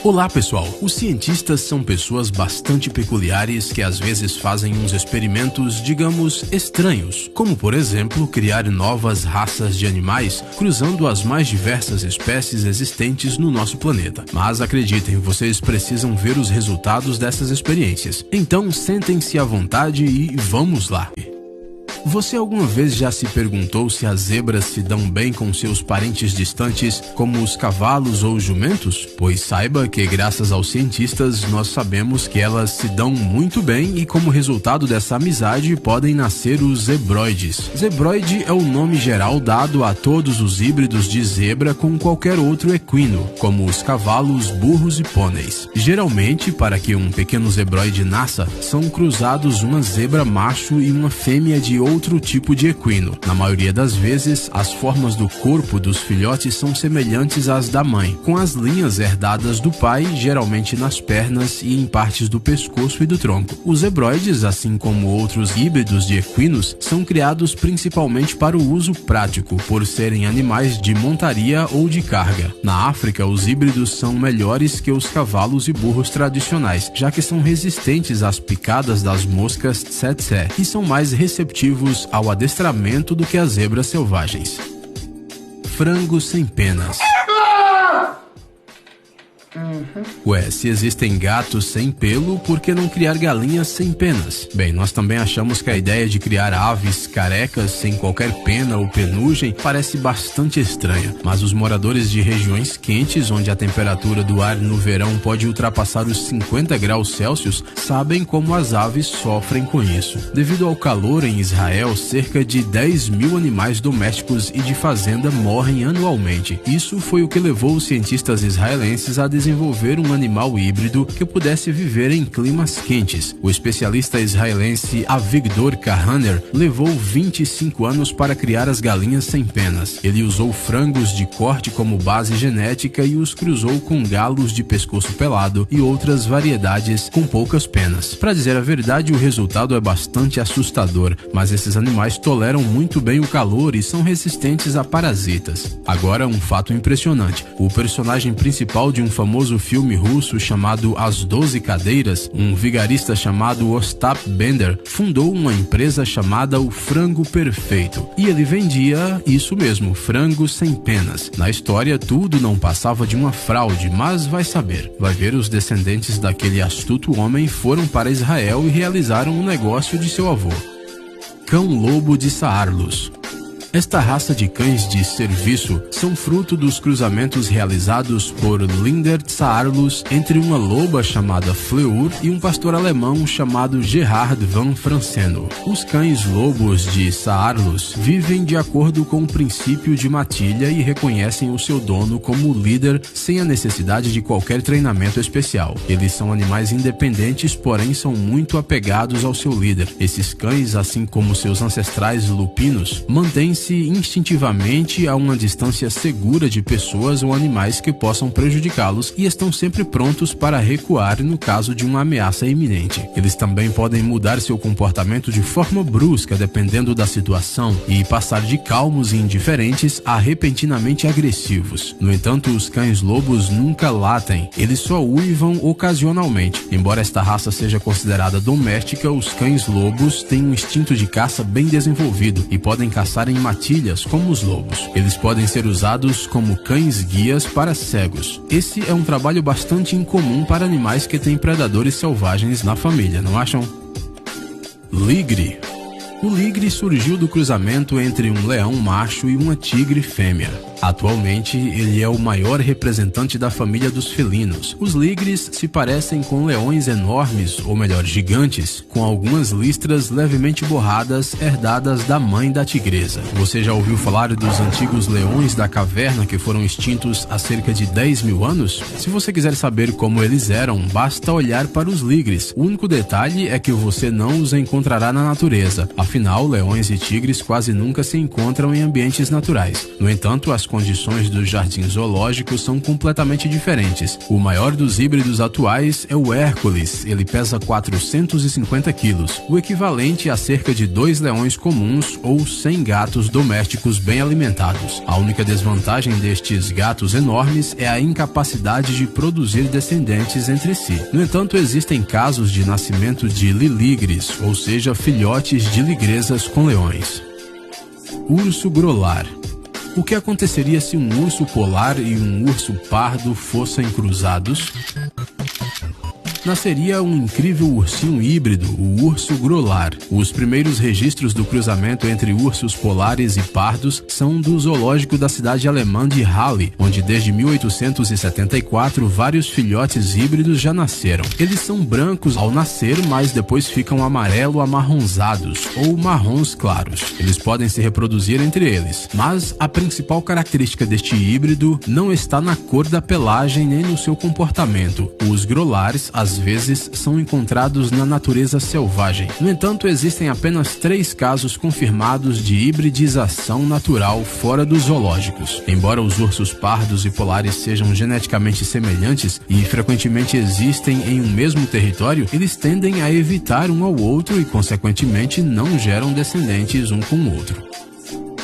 Olá pessoal, os cientistas são pessoas bastante peculiares que às vezes fazem uns experimentos, digamos, estranhos, como por exemplo criar novas raças de animais cruzando as mais diversas espécies existentes no nosso planeta. Mas acreditem, vocês precisam ver os resultados dessas experiências. Então sentem-se à vontade e vamos lá! Você alguma vez já se perguntou se as zebras se dão bem com seus parentes distantes, como os cavalos ou os jumentos? Pois saiba que, graças aos cientistas, nós sabemos que elas se dão muito bem e, como resultado dessa amizade, podem nascer os zebroides. Zebroide é o nome geral dado a todos os híbridos de zebra com qualquer outro equino, como os cavalos, burros e pôneis. Geralmente, para que um pequeno zebroide nasça, são cruzados uma zebra macho e uma fêmea de outro tipo de equino. Na maioria das vezes, as formas do corpo dos filhotes são semelhantes às da mãe, com as linhas herdadas do pai, geralmente nas pernas e em partes do pescoço e do tronco. Os zebroides, assim como outros híbridos de equinos, são criados principalmente para o uso prático, por serem animais de montaria ou de carga. Na África, os híbridos são melhores que os cavalos e burros tradicionais, já que são resistentes às picadas das moscas tsetse e são mais receptivos ao adestramento do que as zebras selvagens. Frango sem penas. Ué, se existem gatos sem pelo, por que não criar galinhas sem penas? Bem, nós também achamos que a ideia de criar aves carecas sem qualquer pena ou penugem parece bastante estranha, mas os moradores de regiões quentes, onde a temperatura do ar no verão pode ultrapassar os 50 graus Celsius, sabem como as aves sofrem com isso. Devido ao calor em Israel, cerca de 10 mil animais domésticos e de fazenda morrem anualmente. Isso foi o que levou os cientistas israelenses a desenvolver um animal híbrido que pudesse viver em climas quentes. O especialista israelense Avigdor Kahaner levou 25 anos para criar as galinhas sem penas. Ele usou frangos de corte como base genética e os cruzou com galos de pescoço pelado e outras variedades com poucas penas. Para dizer a verdade, o resultado é bastante assustador, mas esses animais toleram muito bem o calor e são resistentes a parasitas. Agora, um fato impressionante: o personagem principal de um famoso filme russo chamado As 12 Cadeiras, um vigarista chamado Ostap Bender, fundou uma empresa chamada O Frango Perfeito. E ele vendia isso mesmo, frangos sem penas. Na história, tudo não passava de uma fraude, mas vai saber. Vai ver, os descendentes daquele astuto homem foram para Israel e realizaram o negócio de seu avô. Cão-lobo de Saarlus. Esta raça de cães de serviço são fruto dos cruzamentos realizados por Linder Saarlus entre uma loba chamada Fleur e um pastor alemão chamado Gerhard van Franseno. Os cães-lobos de Saarlus vivem de acordo com o princípio de matilha e reconhecem o seu dono como líder sem a necessidade de qualquer treinamento especial. Eles são animais independentes, porém são muito apegados ao seu líder. Esses cães, assim como seus ancestrais lupinos, mantêm-se instintivamente a uma distância segura de pessoas ou animais que possam prejudicá-los e estão sempre prontos para recuar no caso de uma ameaça iminente. Eles também podem mudar seu comportamento de forma brusca dependendo da situação e passar de calmos e indiferentes a repentinamente agressivos. No entanto, os cães-lobos nunca latem, eles só uivam ocasionalmente. Embora esta raça seja considerada doméstica, os cães-lobos têm um instinto de caça bem desenvolvido e podem caçar em matilhas como os lobos. Eles podem ser usados como cães-guias para cegos. Esse é um trabalho bastante incomum para animais que têm predadores selvagens na família, não acham? Ligre. O ligre surgiu do cruzamento entre um leão macho e uma tigre fêmea. Atualmente, ele é o maior representante da família dos felinos. Os ligres se parecem com leões enormes, ou melhor, gigantes, com algumas listras levemente borradas herdadas da mãe da tigresa. Você já ouviu falar dos antigos leões da caverna que foram extintos há cerca de 10 mil anos? Se você quiser saber como eles eram, basta olhar para os ligres. O único detalhe é que você não os encontrará na natureza. Afinal, leões e tigres quase nunca se encontram em ambientes naturais. No entanto, as condições dos jardins zoológicos são completamente diferentes. O maior dos híbridos atuais é o Hércules, ele pesa 450 quilos, o equivalente a cerca de 2 leões comuns ou 100 gatos domésticos bem alimentados. A única desvantagem destes gatos enormes é a incapacidade de produzir descendentes entre si. No entanto, existem casos de nascimento de liligres, ou seja, filhotes de ligresas com leões. Urso grolar. O que aconteceria se um urso polar e um urso pardo fossem cruzados? Nasceria um incrível ursinho híbrido, o urso grolar. Os primeiros registros do cruzamento entre ursos polares e pardos são do zoológico da cidade alemã de Halle, onde desde 1874 vários filhotes híbridos já nasceram. Eles são brancos ao nascer, mas depois ficam amarelo-amarronzados ou marrons claros. Eles podem se reproduzir entre eles, mas a principal característica deste híbrido não está na cor da pelagem nem no seu comportamento. Os grolares, às vezes, são encontrados na natureza selvagem. No entanto, existem apenas 3 casos confirmados de hibridização natural fora dos zoológicos. Embora os ursos pardos e polares sejam geneticamente semelhantes e frequentemente existem em um mesmo território, eles tendem a evitar um ao outro e, consequentemente, não geram descendentes um com o outro.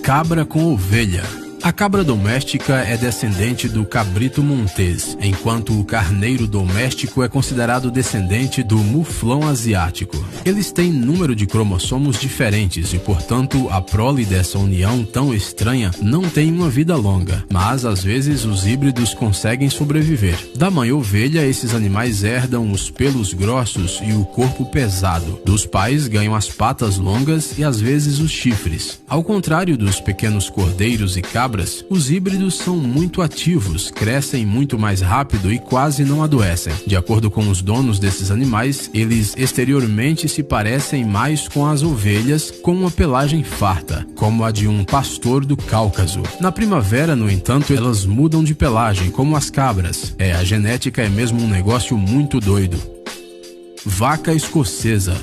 Cabra com ovelha. A cabra doméstica é descendente do cabrito montés, enquanto o carneiro doméstico é considerado descendente do muflão asiático. Eles têm número de cromossomos diferentes e, portanto, a prole dessa união tão estranha não tem uma vida longa, mas às vezes os híbridos conseguem sobreviver. Da mãe ovelha, esses animais herdam os pelos grossos e o corpo pesado. Dos pais ganham as patas longas e às vezes os chifres. Ao contrário dos pequenos cordeiros e cabras, os híbridos são muito ativos, crescem muito mais rápido e quase não adoecem. De acordo com os donos desses animais, eles exteriormente se parecem mais com as ovelhas, com uma pelagem farta, como a de um pastor do Cáucaso. Na primavera, no entanto, elas mudam de pelagem, como as cabras. A genética é mesmo um negócio muito doido. Vaca escocesa.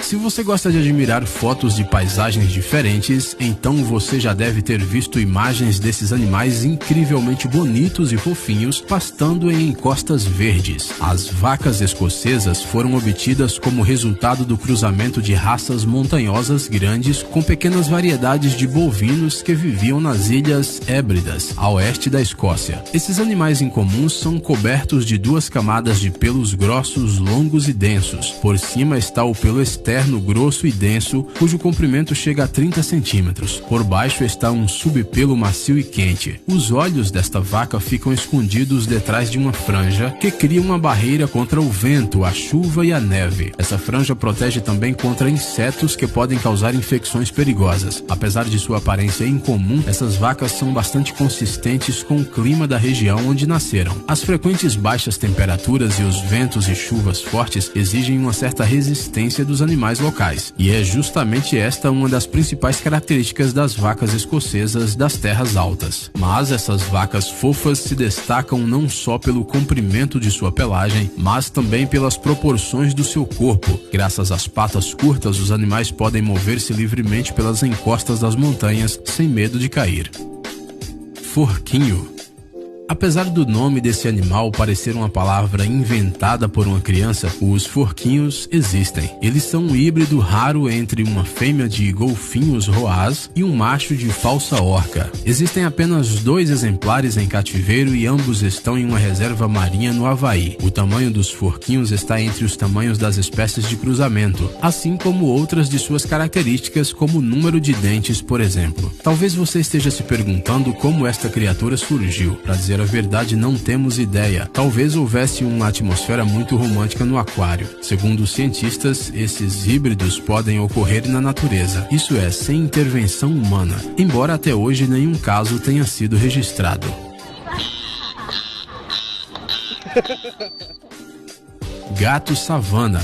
Se você gosta de admirar fotos de paisagens diferentes, então você já deve ter visto imagens desses animais incrivelmente bonitos e fofinhos pastando em encostas verdes. As vacas escocesas foram obtidas como resultado do cruzamento de raças montanhosas grandes com pequenas variedades de bovinos que viviam nas Ilhas Hébridas, a oeste da Escócia. Esses animais incomuns são cobertos de 2 camadas de pelos grossos, longos e densos. Por cima está o pelo externo grosso e denso, cujo comprimento chega a 30 centímetros. Por baixo está um subpelo macio e quente. Os olhos desta vaca ficam escondidos detrás de uma franja que cria uma barreira contra o vento, a chuva e a neve. Essa franja protege também contra insetos que podem causar infecções perigosas. Apesar de sua aparência incomum, essas vacas são bastante consistentes com o clima da região onde nasceram. As frequentes baixas temperaturas e os ventos e chuvas fortes exigem uma certa resistência dos animais locais, e é justamente esta uma das principais características das vacas escocesas das terras altas. Mas essas vacas fofas se destacam não só pelo comprimento de sua pelagem, mas também pelas proporções do seu corpo. Graças às patas curtas, os animais podem mover-se livremente pelas encostas das montanhas sem medo de cair. Forquinho. Apesar do nome desse animal parecer uma palavra inventada por uma criança, os forquinhos existem. Eles são um híbrido raro entre uma fêmea de golfinhos roaz e um macho de falsa orca. Existem apenas 2 exemplares em cativeiro e ambos estão em uma reserva marinha no Havaí. O tamanho dos forquinhos está entre os tamanhos das espécies de cruzamento, assim como outras de suas características, como o número de dentes, por exemplo. Talvez você esteja se perguntando como esta criatura surgiu. Para dizer a verdade, não temos ideia. Talvez houvesse uma atmosfera muito romântica no aquário. Segundo os cientistas, esses híbridos podem ocorrer na natureza, isso é, sem intervenção humana, embora até hoje nenhum caso tenha sido registrado. Gato savana.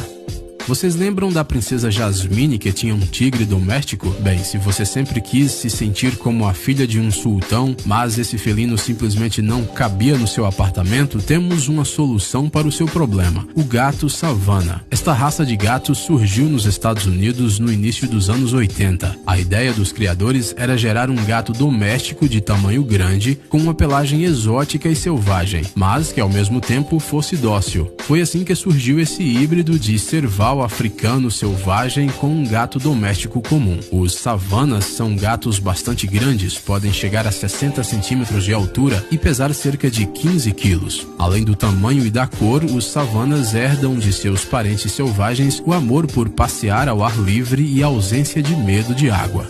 Vocês lembram da princesa Jasmine que tinha um tigre doméstico? Bem, se você sempre quis se sentir como a filha de um sultão, mas esse felino simplesmente não cabia no seu apartamento, temos uma solução para o seu problema: o gato Savannah. Esta raça de gatos surgiu nos Estados Unidos no início dos anos 80. A ideia dos criadores era gerar um gato doméstico de tamanho grande, com uma pelagem exótica e selvagem, mas que ao mesmo tempo fosse dócil. Foi assim que surgiu esse híbrido de serval africano selvagem com um gato doméstico comum. Os Savannahs são gatos bastante grandes, podem chegar a 60 centímetros de altura e pesar cerca de 15 quilos. Além do tamanho e da cor, os Savannahs herdam de seus parentes selvagens o amor por passear ao ar livre e a ausência de medo de água.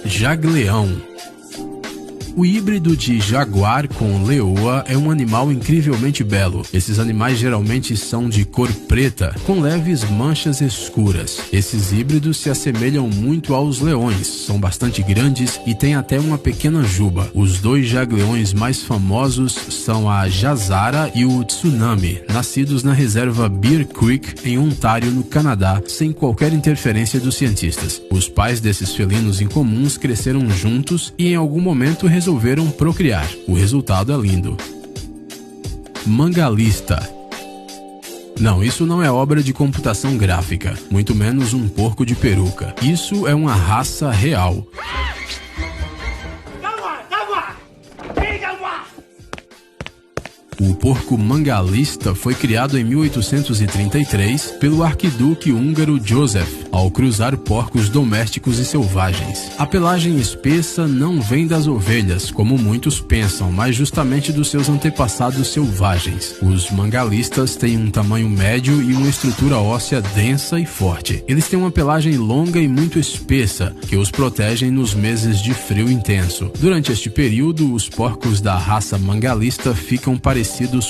Jagleão. O híbrido de jaguar com leoa é um animal incrivelmente belo. Esses animais geralmente são de cor preta, com leves manchas escuras. Esses híbridos se assemelham muito aos leões, são bastante grandes e têm até uma pequena juba. Os dois jagleões mais famosos são a Jazara e o Tsunami, nascidos na reserva Bear Creek, em Ontário, no Canadá, sem qualquer interferência dos cientistas. Os pais desses felinos incomuns cresceram juntos e em algum momento resolveram procriar. O resultado é lindo. Mangalista. Não, isso não é obra de computação gráfica, muito menos um porco de peruca. Isso é uma raça real. O porco mangalista foi criado em 1833 pelo arquiduque húngaro József, ao cruzar porcos domésticos e selvagens. A pelagem espessa não vem das ovelhas, como muitos pensam, mas justamente dos seus antepassados selvagens. Os mangalistas têm um tamanho médio e uma estrutura óssea densa e forte. Eles têm uma pelagem longa e muito espessa, que os protegem nos meses de frio intenso. Durante este período, os porcos da raça mangalista ficam parecidos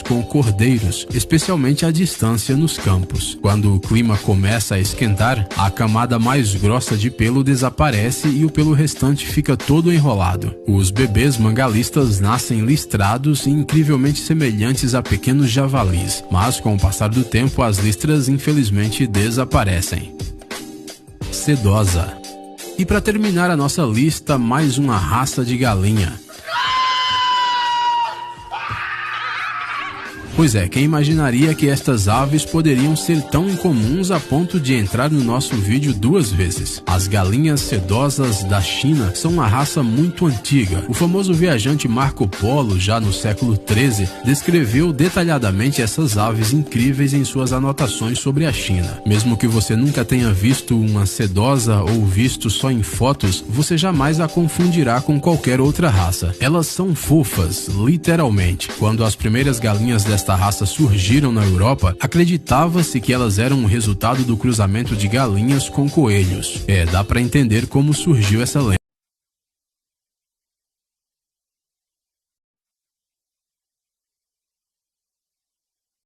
com cordeiros, especialmente à distância nos campos. Quando o clima começa a esquentar, a camada mais grossa de pelo desaparece e o pelo restante fica todo enrolado. Os bebês mangalistas nascem listrados e incrivelmente semelhantes a pequenos javalis, mas com o passar do tempo as listras infelizmente desaparecem. Sedosa. E para terminar a nossa lista, mais uma raça de galinha. Pois é, quem imaginaria que estas aves poderiam ser tão incomuns a ponto de entrar no nosso vídeo 2 vezes? As galinhas sedosas da China são uma raça muito antiga. O famoso viajante Marco Polo, já no século XIII, descreveu detalhadamente essas aves incríveis em suas anotações sobre a China. Mesmo que você nunca tenha visto uma sedosa ou visto só em fotos, você jamais a confundirá com qualquer outra raça. Elas são fofas, literalmente. Quando as primeiras galinhas desta raça surgiram na Europa, acreditava-se que elas eram o resultado do cruzamento de galinhas com coelhos. Dá para entender como surgiu essa lenda.